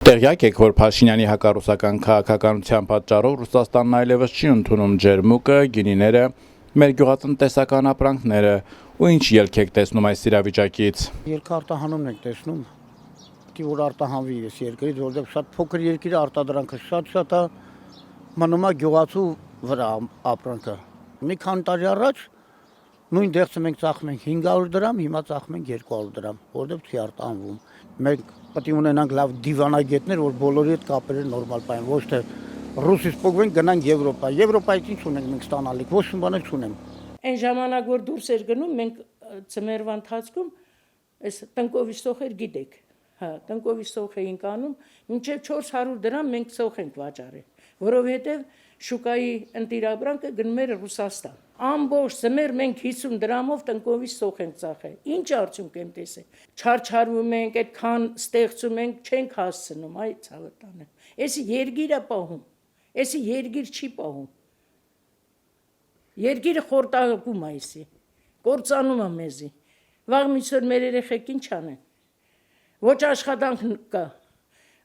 Տեղյակ եք, որ Փաշինյանի հակառուսական քաղաքականության պատճառով Ռուսաստանն այլևս չի ընդունում ջերմուկը, գինիները, մեր գյուղատնտեսական ապրանքները, ու ինչ ելք եք տեսնում այս իրավիճակից։ Երկարտահանումն եք տեսնում, պետք է որ արտահանվի այս երկրից, որովհետև շատ փոքր երկիր արտադրանքը շատ է մնում է գյուղացու վրա ապրանքը։ Մի քանի տարի առաջ նույն դեղցը մենք ծախում ենք 500 դրամ, հիմա ծախում ենք 200 դրամ, որովհետև չի արտահանվում։ Մենք պետք է ունենանք լավ դիվանագետներ, որ բոլորի հետ կապերը նորմալ պահեն, ոչ թե ռուսից փոխվենք գնանք Եվրոպա։ Եվրոպայից ինչ ունենք մենք ստանալիք, ոչ մի բան չունեմ։ Այն ժամանակ որ դուրս էր գնում, մենք ծմերվա ընթացքում այս տնկովի սոխեր գիտեք, տնկովի սոխ էինք անում, մինչև 400 դրամ մենք սոխ ենք վաճառել, որովհետև շուկայի ընտիրաբրանքը գնում էր Ռուսաստան։ Ամբողջ ծմեր մենք 50 դրամով տնկովի սոխ ենք ծախել։ Ինչ արդյունք եմ տեսել։ Չարչարվում ենք, այդքան ստեղծում ենք, չենք հասցնում, այ ցավը տանը։ Էսի երգիր է պահում։ Էսի երգիր չի պահում։ Երգիրը խորտակում է էսի։ Կործանում է մեզի։ Վաղ միսօր մեր երեխեք ինչ անեն։ Ոչ աշխատանք կա։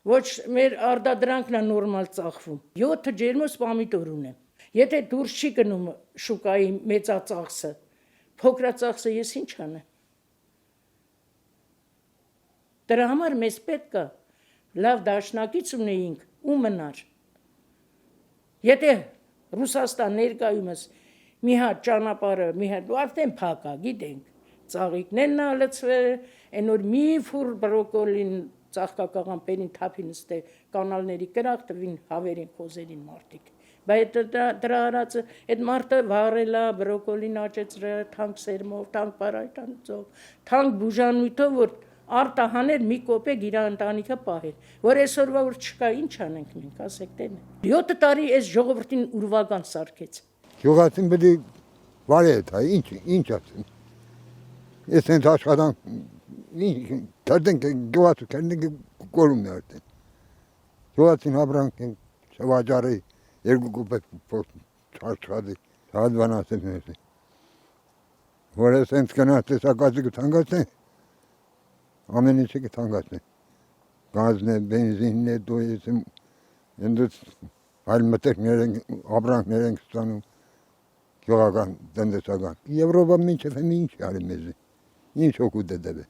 Ոչ մեր արտադրանքն է նորմալ ծախվում։ 7 ջերմոց պամիդոր ունեմ։ Եթե դուրս չի գնում շուկայի մեծածախսը, փոքրածախսը ես ինչ անեմ։ Դրա համար մեզ պետք է լավ դաշնակից ունեինք ու մնար։ Եթե Ռուսաստան ներկայումս մի հատ ճանապարհը, մի հատ արդեն փակ է, գիտենք, ծաղիկներն է լցվել, այն որ մի ֆուր բրոկոլին ծաղկակաղամբերին թափին ստե կանալների կրակ տվին հավերին խոզերին մարդիկ։ Բայց դրա արածը այդ մարդը վառելա, բրոկոլին աճեցրել, թանկ սերմով, թանկ բարայտանцով, թանկ բուժանույթով, որ արտահաներ մի կոպեկ իր ընտանիքը պահեր, որ այսօրվա որ չկա, ինչ անենք մենք, ասեք դեն։ 7 տարի այս ժողովրդին ուրվական սարքեց։ Գյուղացին պետք է վարի է, ինչ ասեմ։ Ես հենց աշխատանք Kerdin gıvatı kendini korum nerede? Gıvatın habran şevacarı yergu kupet çarşadı. Saat bana sesnesi. Oraya sen skenatı sakatı ki tangatı. Amen içi ki tangatı. Gaz ne, benzin ne, doyasın. Endüs halmetek neren, abran neren kistanım. Gıvakan, dende sakat. Avropa minçe femin şarimezi. İnç oku dedebe.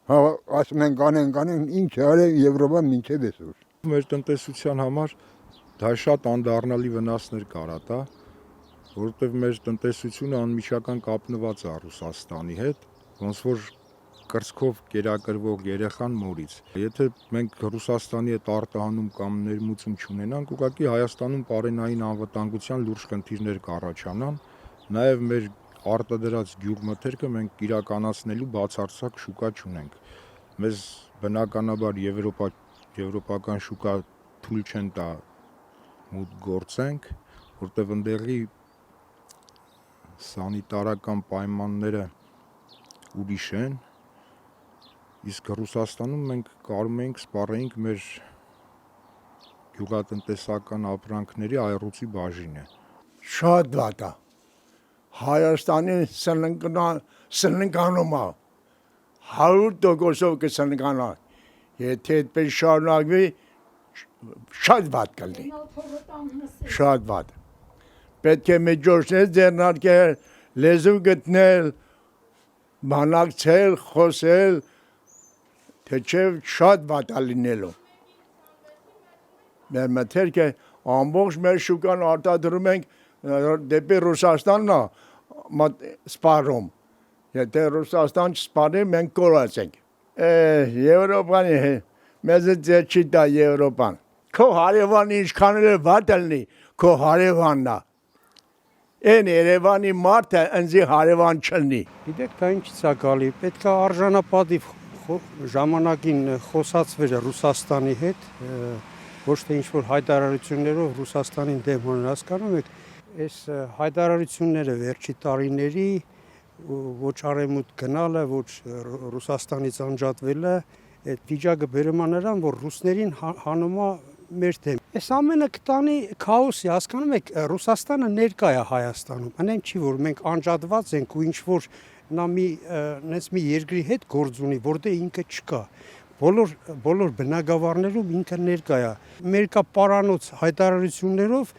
Հա, ասում են կանեն, ինչ արել Եվրոպան մինչև այսօր։ Մեր տնտեսության համար դա շատ անդառնալի վնասներ կարա տա, որովհետև մեր տնտեսությունը անմիջական կապնված է Ռուսաստանի հետ, ոնց որ կրծքով կերակրվող երեխան մորից։ Եթե մենք Ռուսաստանի հետ արտահանում կամ ներմուծում չունենանք, ուղղակի Հայաստանում պարենային անվտանգության լուրջ խնդիրներ կառաջանան, նաև մեր արտադրած գյուղմթերքը մենք իրականացնելու բացարձակ շուկա չունենք։ Մեզ բնականաբար եվրոպական շուկա թույլ չեն տա մուտք գործենք, որտեղ ընդեղի սանիտարական պայմանները ուրիշ են, իսկ Ռուսաստանում մենք կարում ենք սպառեինք մեր գյուղատնտեսական ապրանքների այռուցի բաժինը։ Շատ վատ է։ Հայաստանի սննկանում է, 100%-ով կսնկանա, եթե այդպես շարունակվի, շատ վատ կլինի, շատ վատ։ Պետք է միջոցներ ձեռնարկել, լեզու գտնել, բանակցել, խոսել, թե չէ շատ վատ է լինելու։ Մեր մթերքը ամբողջ մեր շուկան արտադրում ենք դեպի Ռուսաստանն է սպառում, եթե Ռուսաստան չսպառի, մենք կորացենք։ Եվրոպանի մեզ ձեր չի տա Եվրոպան։ Քո հարևանը ինչքան էլ վատ լինի, քո հարևանն է։ Այն Երևանի մարդը ինձի հարևան չլինի։ Գիտեք, դա ինչից է գալի, պետք է արժանապատիվ ժամանակին խոսացվեր Ռուսաստանի հետ, ոչ թե ինչ-որ հայտարարություններով Ռուսաստանին դեմሆነን հասկանում եք, այս հայտարարությունները վերջի տարիների ոչ արևմուտք գնալը, ոչ Ռուսաստանից անջատվելը, այդ վիճակը բերում է նրան, որ ռուսներին հանում է մեր դեմ։ Այս ամենը կտանի քաոսի, հասկանում եք, Ռուսաստանը ներկա է Հայաստանում, այնեն չի, որ մենք անջատված ենք ու ինչ-որ նա մի երկրի հետ գործ ունի, որտեղ ինքը չկա։ բոլոր բնակավարներում ինքը ներկա է։ Ամերիկա պարանոց հայտարարություններով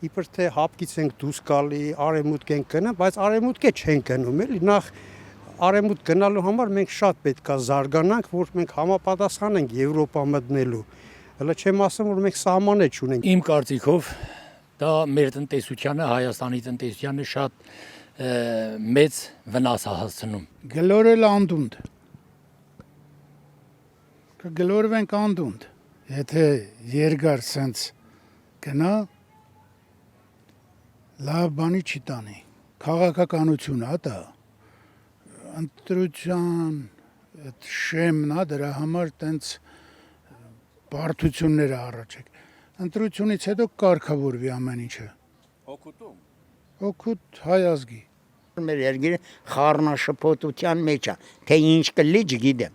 իբր թե հապկից ենք դուրս գալի, արևմուտք ենք գնա, բայց արևմուտք չենք գնում, էլի նախ արևմուտք գնալու համար մենք շատ պետք է զարգանանք, որ մենք համապատասխանենք Եվրոպա մտնելու։ Հələ չեմ ասում, որ մենք սահման չունենք։ Իմ կարծիքով դա մեր տնտեսությանը, Հայաստանի տնտեսությանը շատ մեծ վնաս է հասցնում։ Գլորել անդունդ։ Կգլորվենք անդունդ։ Եթե երկար սենց գնա, լավ բանի չի տանի։ Քաղաքականություն է դա։ Ընտրության այդ շեմն է դրա համար տենց բարդությունները առաջեք։ Ընտրությունից հետո կարգավորվի ամեն ինչը։ Օգուտ հայ ազգի։ Մեր երկիրը խառնաշփոթության մեջ է, թե ինչ կլի չգիտեմ։